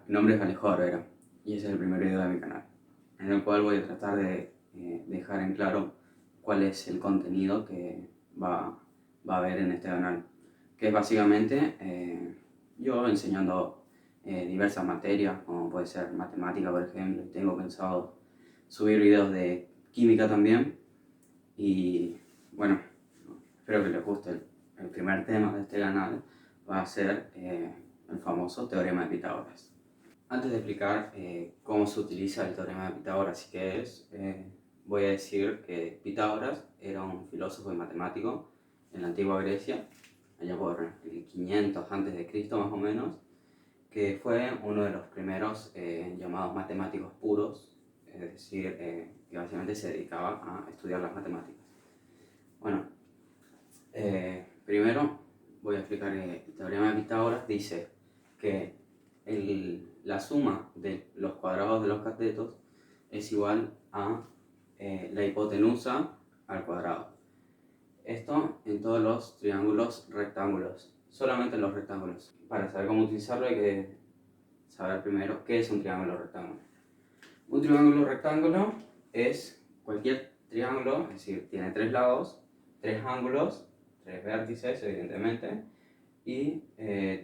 Mi nombre es Alejo Herrera y ese es el primer video de mi canal, en el cual voy a tratar de dejar en claro cuál es el contenido que va a haber en este canal, que es básicamente yo enseñando diversas materias, como puede ser matemática, por ejemplo, y tengo pensado subir videos de química también, y bueno, espero que les guste. El primer tema de este canal va a ser el famoso teorema de Pitágoras. Antes de explicar cómo se utiliza el teorema de Pitágoras y qué es, voy a decir que Pitágoras era un filósofo y matemático en la antigua Grecia, allá por el 500 a.C. más o menos, que fue uno de los primeros llamados matemáticos puros, es decir, que básicamente se dedicaba a estudiar las matemáticas. Bueno, primero voy a explicar que el teorema de Pitágoras dice que la suma de los cuadrados de los catetos es igual a la hipotenusa al cuadrado. Esto en todos los triángulos rectángulos, solamente en los rectángulos. Para saber cómo utilizarlo hay que saber primero qué es un triángulo rectángulo. Un triángulo rectángulo es cualquier triángulo, es decir, tiene tres lados, tres ángulos, tres vértices evidentemente, y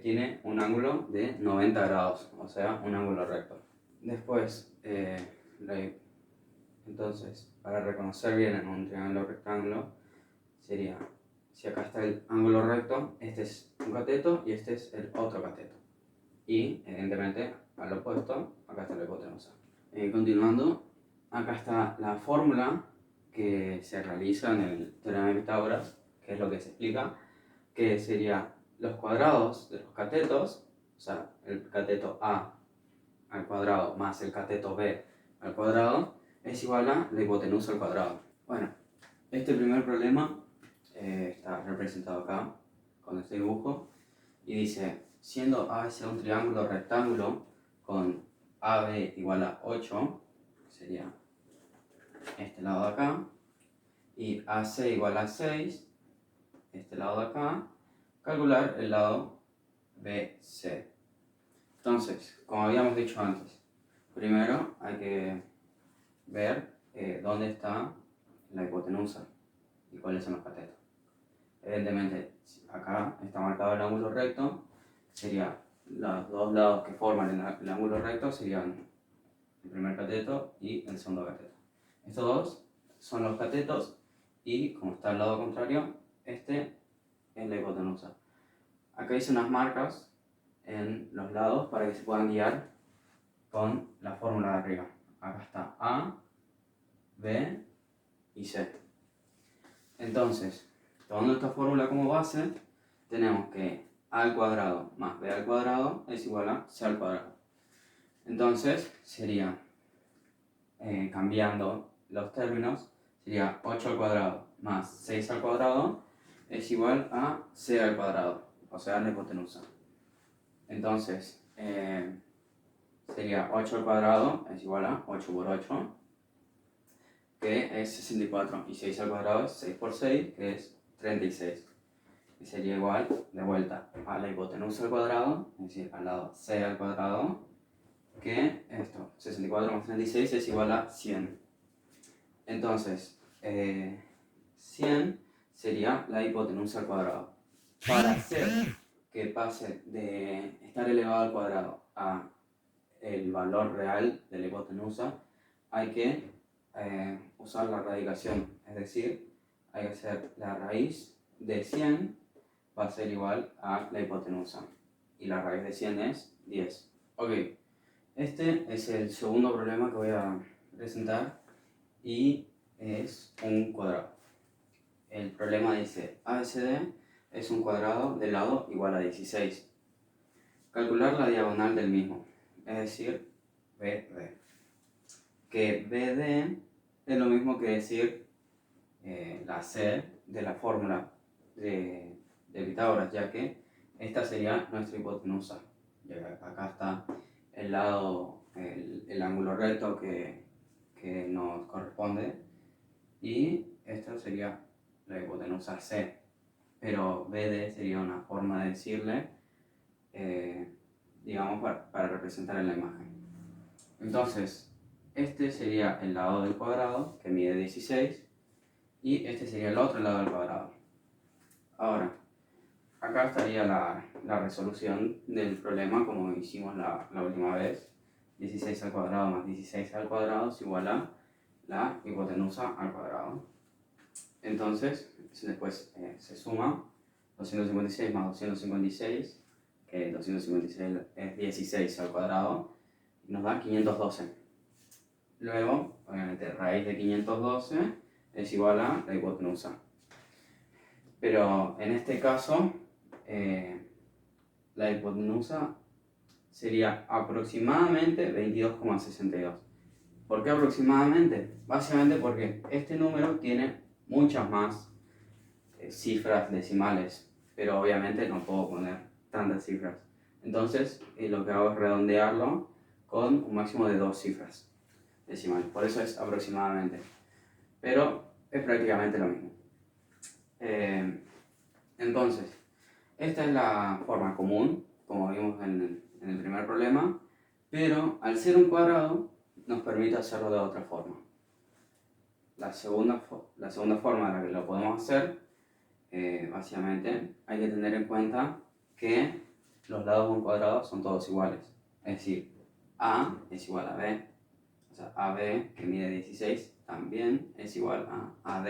tiene un ángulo de 90 grados, o sea, un ángulo recto. Después, entonces, para reconocer bien en un triángulo rectángulo, sería, si acá está el ángulo recto, este es un cateto y este es el otro cateto. Y, evidentemente, al opuesto, acá está la hipotenusa. Continuando, acá está la fórmula que se realiza en el teorema de Pitágoras, que es lo que se explica, que sería los cuadrados de los catetos, o sea, el cateto A al cuadrado más el cateto B al cuadrado, es igual a la hipotenusa al cuadrado. Bueno, este primer problema está representado acá con este dibujo y dice, siendo ABC un triángulo rectángulo con AB igual a 8, que sería este lado de acá, y AC igual a 6, este lado de acá, calcular el lado BC. Entonces, como habíamos dicho antes, primero hay que ver dónde está la hipotenusa y cuáles son los catetos. Evidentemente, acá está marcado el ángulo recto, sería los dos lados que forman el ángulo recto serían el primer cateto y el segundo cateto. Estos dos son los catetos y, como está al lado contrario, este es la hipotenusa. Acá hice unas marcas en los lados para que se puedan guiar con la fórmula de arriba. Acá está A, B y C. Entonces, tomando esta fórmula como base, tenemos que A al cuadrado más B al cuadrado es igual a C al cuadrado. Entonces, sería, cambiando los términos, sería 8 al cuadrado más 6 al cuadrado es igual a C al cuadrado, o sea, la hipotenusa. Entonces, sería 8 al cuadrado es igual a 8 por 8, que es 64, y 6 al cuadrado es 6 por 6, que es 36. Y sería igual, de vuelta, a la hipotenusa al cuadrado, es decir, al lado C al cuadrado, que esto, 64 más 36 es igual a 100. Entonces, 100 sería la hipotenusa al cuadrado. Para hacer que pase de estar elevado al cuadrado a el valor real de la hipotenusa, hay que usar la radicación, es decir, hay que hacer la raíz de 100 va a ser igual a la hipotenusa, y la raíz de 100 es 10. Ok, este es el segundo problema que voy a presentar y es un cuadrado. El problema dice ABCD es un cuadrado de lado igual a 16. Calcular la diagonal del mismo, es decir, BD. Que BD es lo mismo que decir la C de la fórmula de Pitágoras, ya que esta sería nuestra hipotenusa. Acá está el lado, el ángulo recto que nos corresponde, y esta sería la hipotenusa C, pero BD sería una forma de decirle digamos, para representar en la imagen. Entonces, este sería el lado del cuadrado, que mide 16, y este sería el otro lado del cuadrado. Ahora, acá estaría la resolución del problema como hicimos la última vez. 16 al cuadrado más 16 al cuadrado es igual a la hipotenusa al cuadrado. Entonces, después se suma 256 más 256, que 256 es 16 al cuadrado, y nos da 512. Luego, obviamente, raíz de 512 es igual a la hipotenusa. Pero en este caso, la hipotenusa sería aproximadamente 22,62. ¿Por qué aproximadamente? Básicamente porque este número tiene muchas más cifras decimales, pero obviamente no puedo poner tantas cifras. Entonces, lo que hago es redondearlo con un máximo de 2 cifras decimales. Por eso es aproximadamente. Pero es prácticamente lo mismo. Entonces, esta es la forma común, como vimos en el primer problema, pero al ser un cuadrado nos permite hacerlo de otra forma. La segunda forma en la que lo podemos hacer, básicamente, hay que tener en cuenta que los lados de un cuadrado son todos iguales. Es decir, A es igual a B, o sea, AB, que mide 16, también es igual a AD,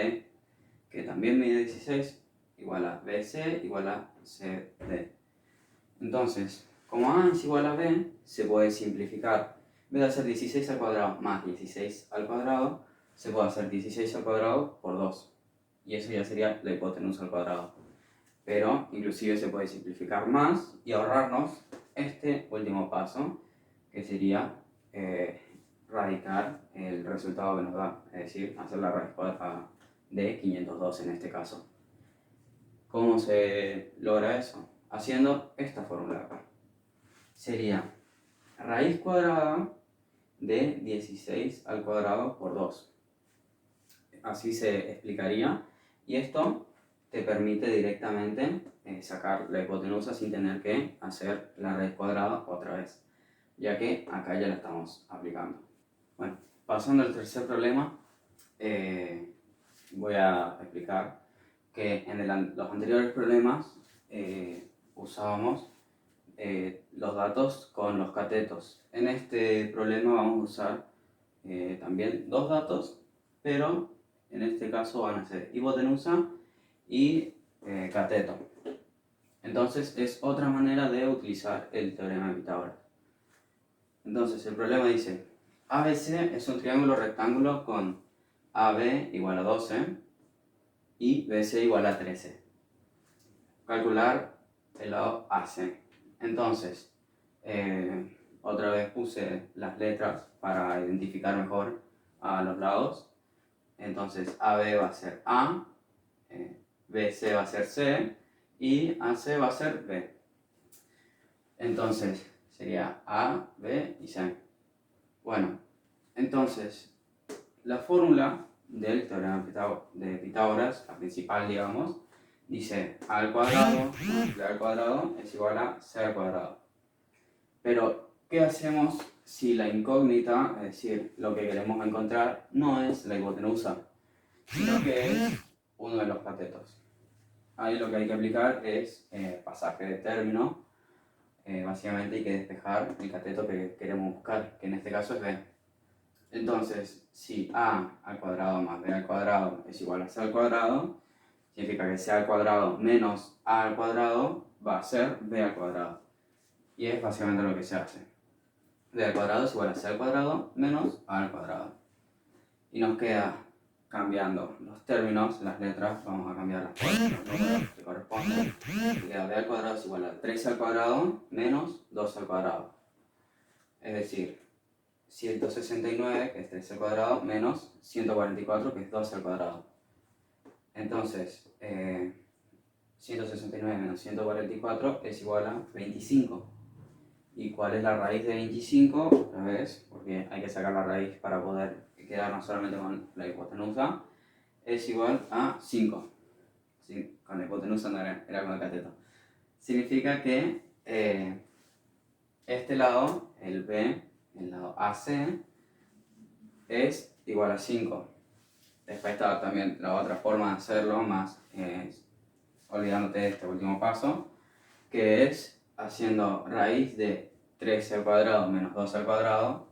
que también mide 16, igual a BC, igual a CD. Entonces, como A es igual a B, se puede simplificar. En vez de hacer 16 al cuadrado más 16 al cuadrado, se puede hacer 16 al cuadrado por 2. Y eso ya sería la hipotenusa al cuadrado. Pero inclusive se puede simplificar más y ahorrarnos este último paso, que sería radicar el resultado que nos da. Es decir, hacer la raíz cuadrada de 502 en este caso. ¿Cómo se logra eso? Haciendo esta fórmula acá. Sería raíz cuadrada de 16 al cuadrado por 2. Así se explicaría. Y esto te permite directamente sacar la hipotenusa sin tener que hacer la raíz cuadrada otra vez, ya que acá ya la estamos aplicando. Bueno, pasando al tercer problema, voy a explicar que en los anteriores problemas usábamos los datos con los catetos. En este problema vamos a usar también dos datos, pero en este caso van a ser hipotenusa y cateto. Entonces es otra manera de utilizar el teorema de Pitágoras. Entonces el problema dice, ABC es un triángulo rectángulo con AB igual a 12 y BC igual a 13. Calcular el lado AC. Entonces, otra vez puse las letras para identificar mejor a los lados. Entonces, AB va a ser A, BC va a ser C y AC va a ser B. Entonces, sería A, B y C. Bueno, entonces, la fórmula del teorema de Pitágoras, la principal, digamos, dice a al cuadrado más b al cuadrado es igual a c al cuadrado. Pero, ¿qué hacemos si la incógnita, es decir, lo que queremos encontrar, no es la hipotenusa, sino que es uno de los catetos? Ahí lo que hay que aplicar es pasaje de término. Básicamente hay que despejar el cateto que queremos buscar, que en este caso es b. Entonces, si a al cuadrado más b al cuadrado es igual a c al cuadrado, significa que c al cuadrado menos a al cuadrado va a ser b al cuadrado. Y es básicamente lo que se hace. b al cuadrado es igual a c al cuadrado menos a al cuadrado. Y nos queda cambiando los términos, las letras, vamos a cambiar los números que corresponden. Y queda b al cuadrado es igual a 3 al cuadrado menos 2 al cuadrado. Es decir, 169, que es 3 al cuadrado, menos 144, que es 2 al cuadrado. Entonces, 169 menos 144 es igual a 25. ¿Y cuál es la raíz de 25? Otra vez, porque hay que sacar la raíz para poder quedarnos solamente con la hipotenusa. Es igual a 5. Sí, con la hipotenusa no era con el cateto. Significa que este lado, el B, el lado AC, es igual a 5. Después está también la otra forma de hacerlo, más olvidándote de este último paso, que es haciendo raíz de 13 al cuadrado menos 2 al cuadrado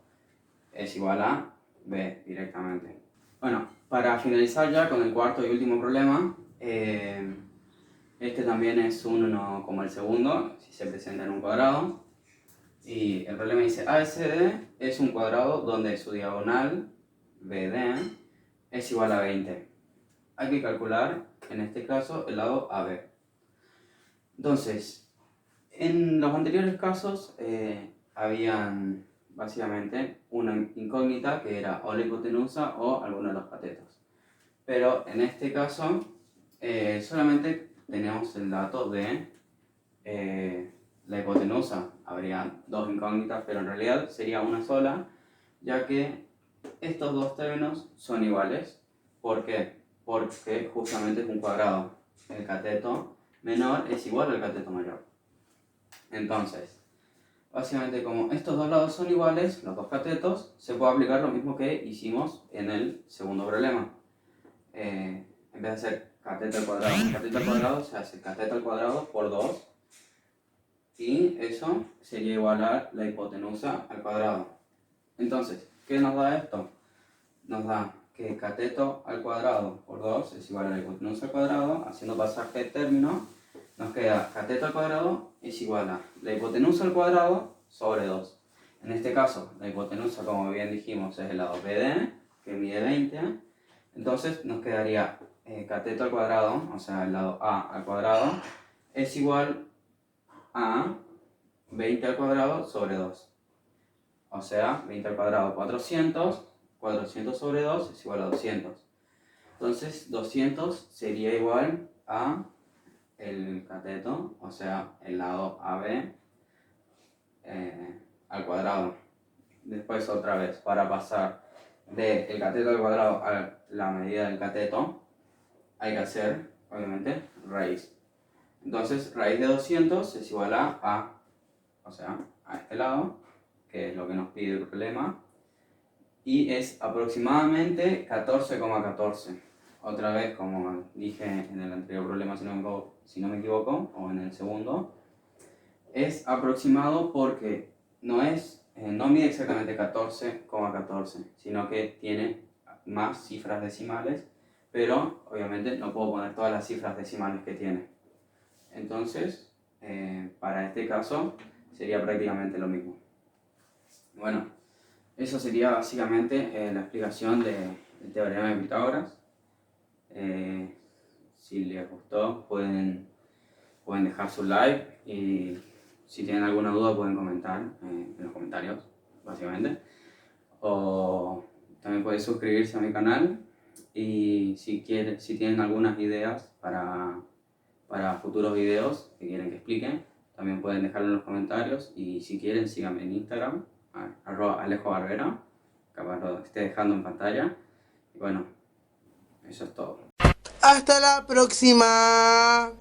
es igual a B directamente. Bueno, para finalizar ya con el cuarto y último problema, este también es uno como el segundo, si se presenta en un cuadrado. Y el problema dice ABCD es un cuadrado donde su diagonal BD es igual a 20. Hay que calcular, en este caso, el lado AB. Entonces, en los anteriores casos habían básicamente una incógnita que era o la hipotenusa o alguno de los catetos. Pero en este caso solamente tenemos el dato de la hipotenusa. Habría dos incógnitas, pero en realidad sería una sola, ya que estos dos términos son iguales. ¿Por qué? Porque justamente es un cuadrado. El cateto menor es igual al cateto mayor. Entonces, básicamente como estos dos lados son iguales, los dos catetos, se puede aplicar lo mismo que hicimos en el segundo problema. En vez de hacer cateto al cuadrado se hace cateto al cuadrado por 2 y eso sería igual a la hipotenusa al cuadrado. Entonces, ¿qué nos da esto? Nos da que cateto al cuadrado por 2 es igual a la hipotenusa al cuadrado. Haciendo pasaje de término, nos queda cateto al cuadrado es igual a la hipotenusa al cuadrado sobre 2. En este caso, la hipotenusa, como bien dijimos, es el lado BD, que mide 20. Entonces nos quedaría cateto al cuadrado, o sea, el lado A al cuadrado, es igual a 20 al cuadrado sobre 2. O sea, 20 al cuadrado 400, 400 sobre 2 es igual a 200. Entonces 200 sería igual a el cateto, o sea, el lado AB al cuadrado. Después otra vez, para pasar del cateto al cuadrado a la medida del cateto, hay que hacer, obviamente, raíz. Entonces, raíz de 200 es igual a, o sea, a este lado, que es lo que nos pide el problema, y es aproximadamente 14,14. Otra vez, como dije en el anterior problema, si no me equivoco, o en el segundo, es aproximado porque no mide exactamente 14,14, sino que tiene más cifras decimales, pero obviamente no puedo poner todas las cifras decimales que tiene. Entonces, para este caso sería prácticamente lo mismo. Bueno, eso sería básicamente la explicación del teorema de Pitágoras. Si les gustó, pueden dejar su like y si tienen alguna duda pueden comentar en los comentarios, básicamente. O también pueden suscribirse a mi canal y si tienen algunas ideas para futuros videos que quieren que explique, también pueden dejarlo en los comentarios y si quieren síganme en Instagram, @AlejoBarbera, capaz lo esté dejando en pantalla. Y bueno, eso es todo. Hasta la próxima.